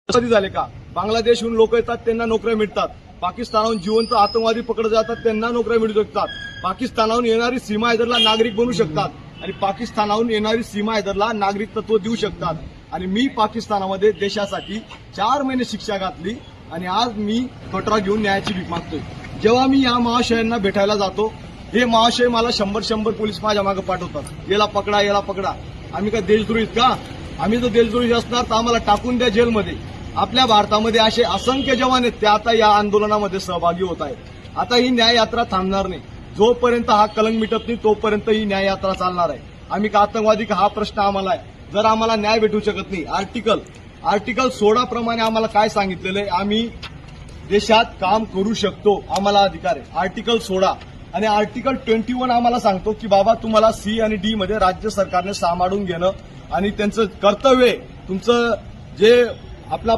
कधी झाले का? बांगलादेशहून लोक येतात, त्यांना नोकऱ्या मिळतात. पाकिस्तानाहून जिवंत आतंकवादी पकडले जातात, त्यांना नोकऱ्या मिळू शकतात. पाकिस्तानाहून येणारी सीमा हैदरला नागरिक बनू शकतात आणि पाकिस्तानाहून येणारी सीमा हैदरला नागरिकत्व देऊ शकतात. आणि मी पाकिस्तानामध्ये देशासाठी 4 महिने शिक्षा घातली आणि आज मी कटोरा घेऊन न्यायाची भीक मागतोय. जेव्हा मी या महाशयांना भेटायला जातो, हे महाशय मला 100 पोलीस माझ्या मागे पाठवतात. याला पकडा, याला पकडा. आम्ही काय देशद्रोहीत का? आम्ही जर देशद्रोही असणार तर आम्हाला टाकून द्या जेलमध्ये. आपल्या भारतामध्ये असे असंख्य जवान आहेत, ते आता या आंदोलनामध्ये सहभागी होत आहेत. आता ही न्याय यात्रा थांबणार नाही. जोपर्यंत हा कलंक मिटत नाही तोपर्यंत ही न्याय यात्रा चालणार आहे. आम्ही का आतंकवादी का, हा प्रश्न आम्हाला आहे. जर आम्हाला न्याय भेटू शकत नाही, आर्टिकल 16 प्रमाणे आम्हाला काय सांगितलेलं आहे, आम्ही देशात काम करू शकतो, आम्हाला अधिकार आहे. आर्टिकल 16 आणि आर्टिकल 21 आम्हाला सांगतो की बाबा तुम्हाला सी आणि डी मध्ये राज्य सरकारने सांभाळून घेणं आणि त्यांचं कर्तव्य, तुमचं जे आपला